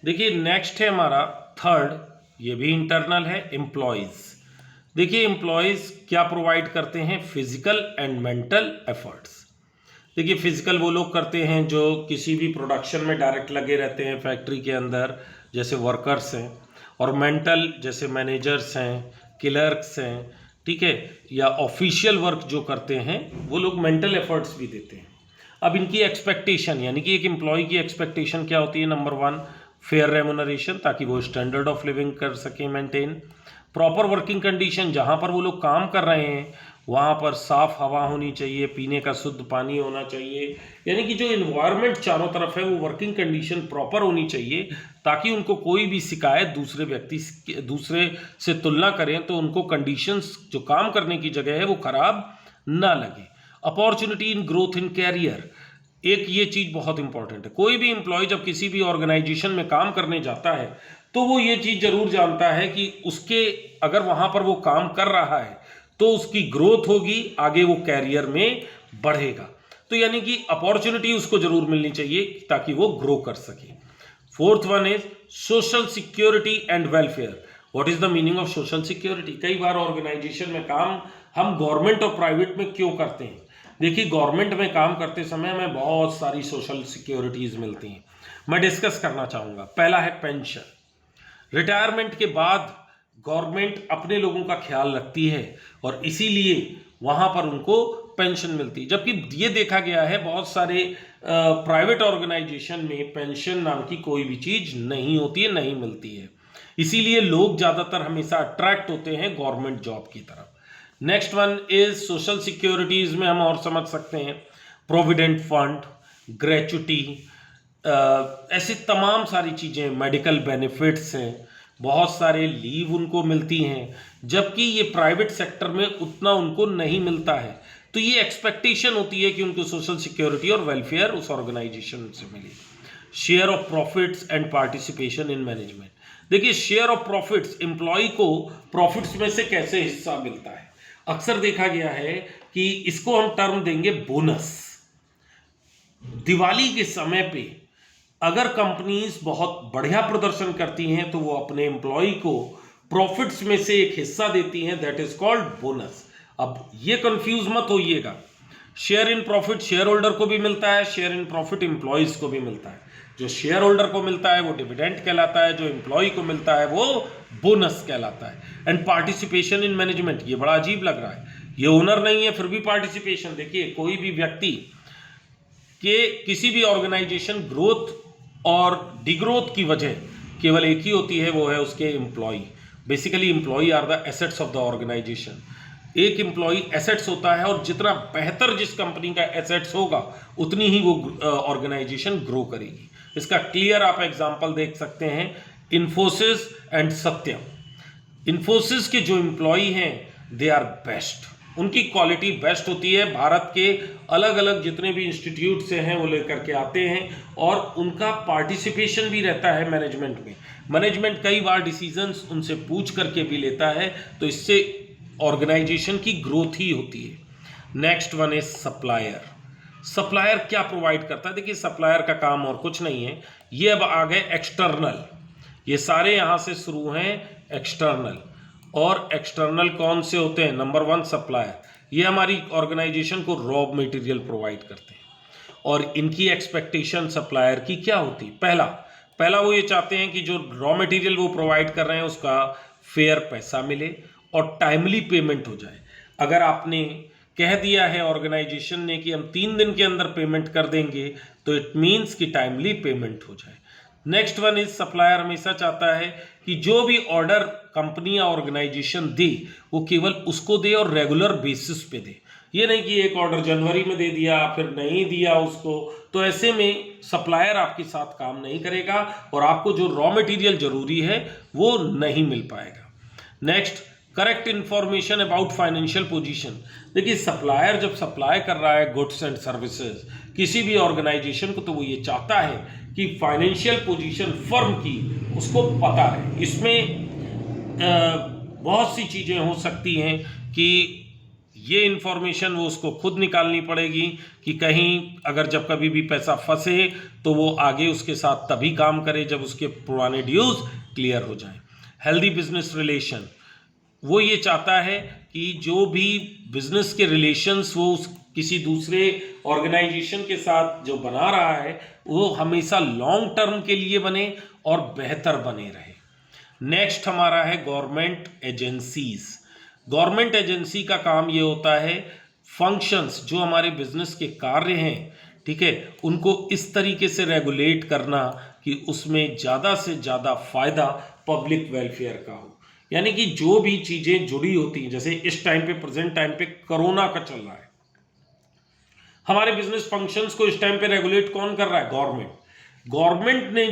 देखिए नेक्स्ट है हमारा थर्ड, ये भी इंटरनल है, एम्प्लॉयज़। देखिए एम्प्लॉयज़ क्या प्रोवाइड करते हैं, फिजिकल एंड मेंटल एफर्ट्स। देखिए फिजिकल वो लोग करते हैं जो किसी भी प्रोडक्शन में डायरेक्ट लगे रहते हैं फैक्ट्री के अंदर, जैसे वर्कर्स हैं, और मेंटल जैसे मैनेजर्स हैं, क्लर्क्स हैं, ठीक है, या ऑफिशियल वर्क जो करते हैं वो लोग मेंटल एफर्ट्स भी देते हैं। अब इनकी एक्सपेक्टेशन, यानी कि एक एम्प्लॉय की एक्सपेक्टेशन क्या होती है, नंबर वन फेयर रेमुनरेशन, ताकि वो स्टैंडर्ड ऑफ लिविंग कर सकें मेंटेन। प्रॉपर वर्किंग कंडीशन, जहाँ पर वो लोग काम कर रहे हैं वहाँ पर साफ हवा होनी चाहिए, पीने का शुद्ध पानी होना चाहिए, यानी कि जो इन्वायरमेंट चारों तरफ है वो वर्किंग कंडीशन प्रॉपर होनी चाहिए, ताकि उनको कोई भी शिकायत दूसरे से तुलना करें तो उनको कंडीशंस जो काम करने की जगह है वो खराब ना लगे। Opportunity in growth in career, एक ये चीज़ बहुत इंपॉर्टेंट है। कोई भी एम्प्लॉय जब किसी भी ऑर्गेनाइजेशन में काम करने जाता है तो वो ये चीज़ जरूर जानता है कि उसके अगर वहाँ पर वो काम कर रहा है तो उसकी ग्रोथ होगी, आगे वो कैरियर में बढ़ेगा। तो यानी कि अपॉर्चुनिटी उसको जरूर मिलनी चाहिए ताकि वो ग्रो कर सके। Fourth one is social security and welfare. What is the meaning of social security? कई बार ऑर्गेनाइजेशन में काम हम गवर्नमेंट और प्राइवेट में क्यों करते हैं? देखिए गवर्नमेंट में काम करते समय हमें बहुत सारी सोशल सिक्योरिटीज मिलती हैं, मैं डिस्कस करना चाहूँगा। पहला है पेंशन। रिटायरमेंट के बाद गवर्नमेंट अपने लोगों का ख्याल रखती है और इसीलिए वहाँ पर उनको पेंशन मिलती है, जबकि ये देखा गया है बहुत सारे प्राइवेट ऑर्गेनाइजेशन में पेंशन नाम की कोई भी चीज़ नहीं होती है, नहीं मिलती है। इसीलिए लोग ज़्यादातर हमेशा अट्रैक्ट होते हैं गवर्नमेंट जॉब की तरफ। Next one is social securities में हम और समझ सकते हैं प्रोविडेंट फंड, ग्रेचुटी, ऐसी तमाम सारी चीज़ें, मेडिकल बेनिफिट्स हैं, बहुत सारे लीव उनको मिलती हैं, जबकि ये प्राइवेट सेक्टर में उतना उनको नहीं मिलता है। तो ये एक्सपेक्टेशन होती है कि उनको सोशल सिक्योरिटी और वेलफेयर उस ऑर्गेनाइजेशन से मिले। Share of profits and participation in management. देखिए शेयर ऑफ प्रॉफिट्स, एम्प्लॉय को प्रॉफिट्स में से कैसे हिस्सा मिलता है? अक्सर देखा गया है कि इसको हम टर्म देंगे बोनस। दिवाली के समय पे अगर कंपनीज बहुत बढ़िया प्रदर्शन करती हैं तो वो अपने एम्प्लॉय को प्रॉफिट्स में से एक हिस्सा देती हैं, दैट इज कॉल्ड बोनस। अब ये कंफ्यूज मत होइएगा, share in profit shareholder को भी मिलता है, शेयर इन प्रॉफिट एम्प्लॉयज को भी मिलता है। जो शेयर होल्डर को मिलता है वो डिविडेंड कहलाता है, जो एम्प्लॉय को मिलता है वो बोनस कहलाता है। एंड पार्टिसिपेशन इन मैनेजमेंट, ये बड़ा अजीब लग रहा है, ये ओनर नहीं है फिर भी पार्टिसिपेशन। देखिए कोई भी व्यक्ति के किसी भी ऑर्गेनाइजेशन ग्रोथ और डिग्रोथ की वजह केवल एक ही होती है, वो है उसके employee. Basically employee are the assets of the organisation. एक एम्प्लॉय एसेट्स होता है और जितना बेहतर जिस कंपनी का एसेट्स होगा उतनी ही वो ऑर्गेनाइजेशन ग्रो करेगी। इसका क्लियर आप एग्जांपल देख सकते हैं, इन्फोसिस एंड सत्यम। इन्फोसिस के जो एम्प्लॉय हैं दे आर बेस्ट, उनकी क्वालिटी बेस्ट होती है, भारत के अलग अलग जितने भी इंस्टीट्यूट से हैं वो लेकर के आते हैं और उनका पार्टिसिपेशन भी रहता है मैनेजमेंट में। मैनेजमेंट कई बार डिसीजंस उनसे पूछ करके भी लेता है, तो इससे ऑर्गेनाइजेशन की ग्रोथ ही होती है। Next one is supplier. Supplier क्या प्रोवाइड करता है? देखिए सप्लायर का काम और कुछ नहीं है, ये अब आ गए एक्सटर्नल, ये सारे यहाँ से शुरू हैं एक्सटर्नल। और एक्सटर्नल कौन से होते हैं? नंबर वन सप्लायर, ये हमारी ऑर्गेनाइजेशन को रॉ मटेरियल प्रोवाइड करते हैं और इनकी एक्सपेक्टेशन सप्लायर की क्या होती है? पहला वो ये चाहते हैं कि जो रॉ मटेरियल वो प्रोवाइड कर रहे हैं उसका फेयर पैसा मिले और टाइमली पेमेंट हो जाए। अगर आपने कह दिया है ऑर्गेनाइजेशन ने कि हम 3 दिन के अंदर पेमेंट कर देंगे तो इट मीन्स कि टाइमली पेमेंट हो जाए। नेक्स्ट वन इज सप्लायर हमेशा चाहता है कि जो भी ऑर्डर कंपनी या ऑर्गेनाइजेशन दे वो केवल उसको दे और रेगुलर बेसिस पे दे। ये नहीं कि एक ऑर्डर जनवरी में दे दिया फिर नहीं दिया उसको, तो ऐसे में सप्लायर आपके साथ काम नहीं करेगा और आपको जो रॉ मटेरियल जरूरी है वो नहीं मिल पाएगा। Next correct information about financial position. देखिए सप्लायर जब सप्लाई कर रहा है गुड्स एंड सर्विसेज किसी भी ऑर्गेनाइजेशन को तो वो ये चाहता है कि फाइनेंशियल पोजीशन फर्म की उसको पता रहे। इसमें बहुत सी चीज़ें हो सकती हैं कि ये इन्फॉर्मेशन वो उसको खुद निकालनी पड़ेगी कि कहीं अगर जब कभी भी पैसा फंसे तो वो आगे उसके साथ तभी काम करे जब उसके पुराने ड्यूज क्लियर हो जाए। हेल्दी बिजनेस रिलेशन, वो ये चाहता है कि जो भी बिजनेस के रिलेशंस वो किसी दूसरे ऑर्गेनाइजेशन के साथ जो बना रहा है वो हमेशा लॉन्ग टर्म के लिए बने और बेहतर बने रहे। नेक्स्ट हमारा है गवर्नमेंट एजेंसीज। गवर्नमेंट एजेंसी का काम ये होता है फंक्शंस जो हमारे बिजनेस के कार्य हैं, ठीक है, उनको इस तरीके से रेगुलेट करना कि उसमें ज़्यादा से ज़्यादा फायदा पब्लिक वेलफेयर का हो। यानी कि जो भी चीज़ें जुड़ी होती हैं, जैसे इस टाइम पे प्रेजेंट टाइम पे कोरोना का चल रहा है, हमारे बिजनेस फंक्शंस को इस टाइम पे रेगुलेट कौन कर रहा है? गवर्नमेंट ने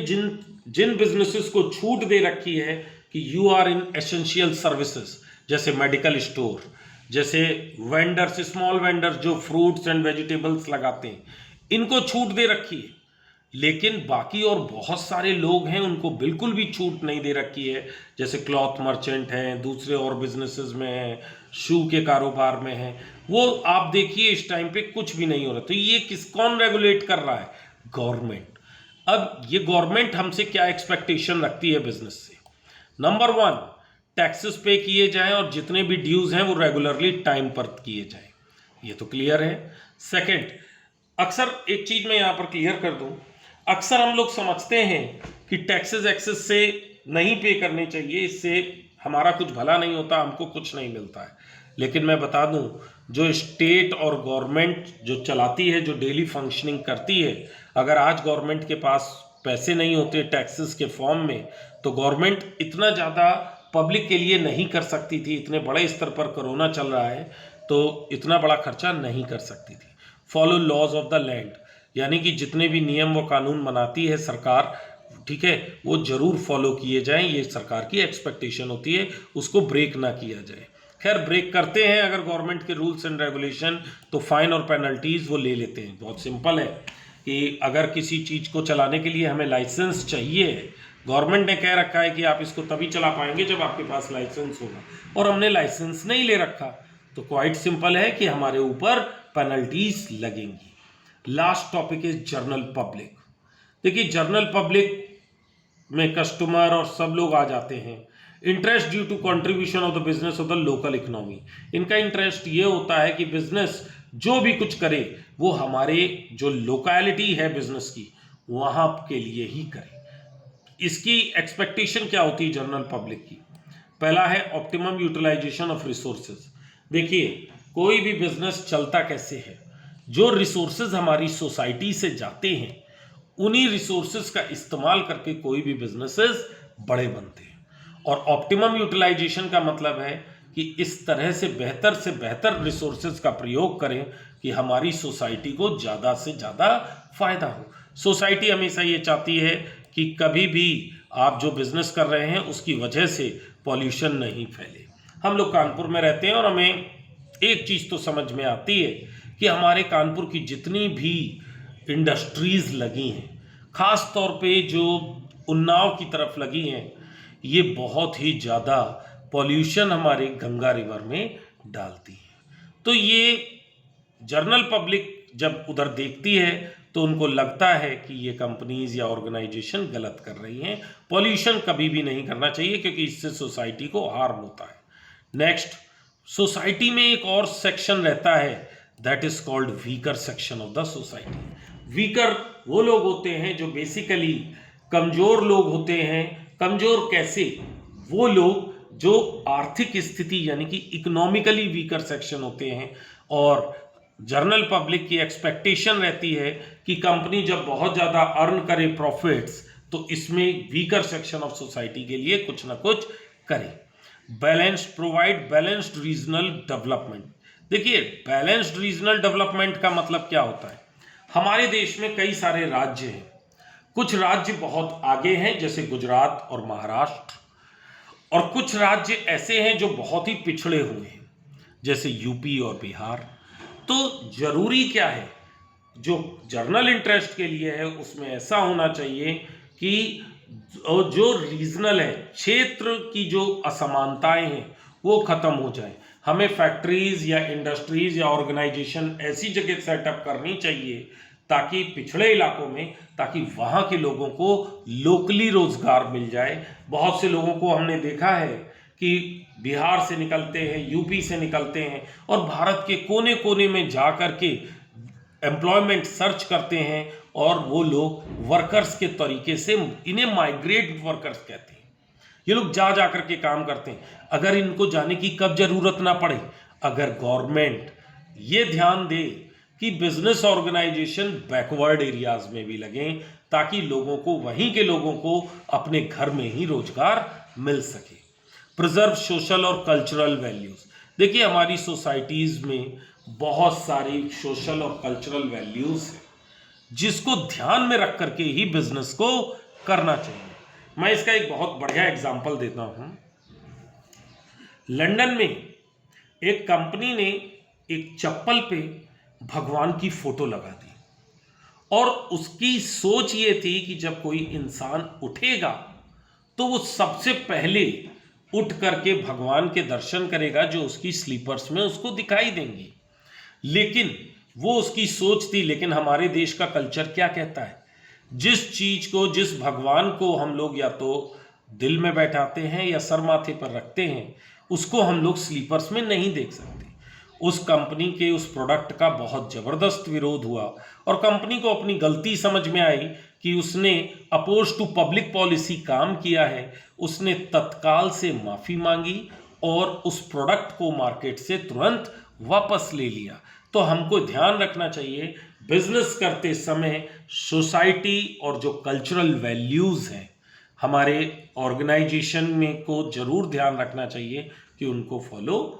जिन बिजनेसेस को छूट दे रखी है कि you are in essential services, जैसे मेडिकल स्टोर, जैसे वेंडर्स, स्मॉल वेंडर्स जो फ्रूट्स एंड वेजिटेबल्स लगाते हैं, इनको छूट दे रखी है। लेकिन बाकी और बहुत सारे लोग हैं उनको बिल्कुल भी छूट नहीं दे रखी है, जैसे क्लॉथ मर्चेंट हैं, दूसरे और बिजनेसेस में हैं, शू के कारोबार में हैं, वो आप देखिए इस टाइम पे कुछ भी नहीं हो रहा। तो ये कौन रेगुलेट कर रहा है? गवर्नमेंट। अब ये गवर्नमेंट हमसे क्या एक्सपेक्टेशन रखती है बिजनेस से? नंबर 1, टैक्सेस पे किए जाएं और जितने भी ड्यूज हैं वो रेगुलरली टाइम पर किए जाएं, ये तो क्लियर है। सेकंड, अक्सर एक चीज मैं यहां पर क्लियर कर दूं, अक्सर हम लोग समझते हैं कि टैक्सेस एक्सेस से नहीं पे करने चाहिए, इससे हमारा कुछ भला नहीं होता, हमको कुछ नहीं मिलता है। लेकिन मैं बता दूं, जो स्टेट और गवर्नमेंट जो चलाती है, जो डेली फंक्शनिंग करती है, अगर आज गवर्नमेंट के पास पैसे नहीं होते टैक्सेस के फॉर्म में, तो गवर्नमेंट इतना ज़्यादा पब्लिक के लिए नहीं कर सकती थी। इतने बड़े स्तर पर कोरोना चल रहा है तो इतना बड़ा खर्चा नहीं कर सकती थी। Follow laws of the land, यानी कि जितने भी नियम व कानून बनाती है सरकार, ठीक है, वो जरूर फॉलो किए जाएं, ये सरकार की एक्सपेक्टेशन होती है, उसको ब्रेक ना किया जाए। खैर, ब्रेक करते हैं अगर गवर्नमेंट के रूल्स एंड रेगुलेशन, तो फाइन और पेनल्टीज वो ले लेते हैं। बहुत सिंपल है कि अगर किसी चीज़ को चलाने के लिए हमें लाइसेंस चाहिए, गवर्नमेंट ने कह रखा है कि आप इसको तभी चला पाएंगे जब आपके पास लाइसेंस होगा, और हमने लाइसेंस नहीं ले रखा, तो क्वाइट सिंपल है कि हमारे ऊपर पेनल्टीज लगेंगी। Last topic is general public. देखिए, जनरल पब्लिक में कस्टमर और सब लोग आ जाते हैं। Interest due to contribution of the business of the local economy, इनका इंटरेस्ट ये होता है कि बिजनेस जो भी कुछ करे वो हमारे जो लोकेलिटी है बिजनेस की, वहां के लिए ही करे। इसकी एक्सपेक्टेशन क्या होती है जनरल पब्लिक की? पहला है ऑप्टिमम यूटिलाइजेशन ऑफ रिसोर्सेज। देखिए, कोई भी बिजनेस चलता कैसे है? जो रिसोर्सेज हमारी सोसाइटी से जाते हैं, उन्हीं रिसोर्सेज का इस्तेमाल करके कोई भी बिजनेसेस बड़े बनते हैं। और ऑप्टिमम यूटिलाइजेशन का मतलब है कि इस तरह से बेहतर रिसोर्सेज का प्रयोग करें कि हमारी सोसाइटी को ज़्यादा से ज़्यादा फायदा हो। सोसाइटी हमेशा ये चाहती है कि कभी भी आप जो बिजनेस कर रहे हैं उसकी वजह से पॉल्यूशन नहीं फैले। हम लोग कानपुर में रहते हैं और हमें एक चीज़ तो समझ में आती है कि हमारे कानपुर की जितनी भी इंडस्ट्रीज़ लगी हैं, ख़ास तौर पे जो उन्नाव की तरफ लगी हैं, ये बहुत ही ज़्यादा पॉल्यूशन हमारे गंगा रिवर में डालती है। तो ये जनरल पब्लिक जब उधर देखती है तो उनको लगता है कि ये कंपनीज या ऑर्गेनाइजेशन गलत कर रही हैं। पॉल्यूशन कभी भी नहीं करना चाहिए क्योंकि इससे सोसाइटी को हार्म होता है। नेक्स्ट, सोसाइटी में एक और सेक्शन रहता है, that is called weaker section of the society. Weaker वो लोग होते हैं जो बेसिकली कमज़ोर लोग होते हैं। कमज़ोर कैसे? वो लोग जो आर्थिक स्थिति यानी कि इकोनॉमिकली वीकर सेक्शन होते हैं, और जनरल पब्लिक की एक्सपेक्टेशन रहती है कि कंपनी जब बहुत ज़्यादा अर्न करे प्रॉफिट्स, तो इसमें वीकर सेक्शन ऑफ सोसाइटी के लिए कुछ ना कुछ करे। Provide balanced regional development. देखिए, बैलेंस्ड रीजनल डेवलपमेंट का मतलब क्या होता है? हमारे देश में कई सारे राज्य हैं। कुछ राज्य बहुत आगे हैं जैसे गुजरात और महाराष्ट्र, और कुछ राज्य ऐसे हैं जो बहुत ही पिछड़े हुए हैं जैसे यूपी और बिहार। तो जरूरी क्या है? जो जर्नल इंटरेस्ट के लिए है उसमें ऐसा होना चाहिए कि जो रीजनल है, क्षेत्र की जो असमानताएं हैं वो खत्म हो जाए। हमें फैक्ट्रीज या इंडस्ट्रीज या ऑर्गेनाइजेशन ऐसी जगह सेटअप करनी चाहिए ताकि पिछड़े इलाकों में, ताकि वहाँ के लोगों को लोकली रोजगार मिल जाए। बहुत से लोगों को हमने देखा है कि बिहार से निकलते हैं, यूपी से निकलते हैं और भारत के कोने कोने में जा कर के एम्प्लॉयमेंट सर्च करते हैं और वो लोग वर्कर्स के तरीके से, इन्हें माइग्रेट वर्कर्स कहते हैं। ये लोग जा जा करके काम करते हैं। अगर इनको जाने की कब जरूरत ना पड़े, अगर गवर्नमेंट ये ध्यान दे कि बिजनेस ऑर्गेनाइजेशन बैकवर्ड एरियाज में भी लगें ताकि लोगों को, वहीं के लोगों को अपने घर में ही रोजगार मिल सके। प्रिजर्व सोशल और कल्चरल वैल्यूज। देखिए हमारी सोसाइटीज में बहुत सारी सोशल और कल्चरल वैल्यूज हैं जिसको ध्यान में रख करके ही बिजनेस को करना चाहिए। मैं इसका एक बहुत बढ़िया एग्जांपल देता हूं। लंदन में एक कंपनी ने एक चप्पल पे भगवान की फोटो लगा दी और उसकी सोच ये थी कि जब कोई इंसान उठेगा तो वो सबसे पहले उठ करके भगवान के दर्शन करेगा जो उसकी स्लीपर्स में उसको दिखाई देंगी। लेकिन वो उसकी सोच थी, लेकिन हमारे देश का कल्चर क्या कहता है, जिस चीज को, जिस भगवान को हम लोग या तो दिल में बैठाते हैं या सर माथे पर रखते हैं, उसको हम लोग स्लीपर्स में नहीं देख सकते। उस कंपनी के उस प्रोडक्ट का बहुत जबरदस्त विरोध हुआ और कंपनी को अपनी गलती समझ में आई कि उसने अपोज टू पब्लिक पॉलिसी काम किया है। उसने तत्काल से माफी मांगी और उस प्रोडक्ट को मार्केट से तुरंत वापस ले लिया। तो हमको ध्यान रखना चाहिए बिजनेस करते समय सोसाइटी और जो कल्चरल वैल्यूज हैं हमारे ऑर्गेनाइजेशन में को जरूर ध्यान रखना चाहिए कि उनको फॉलो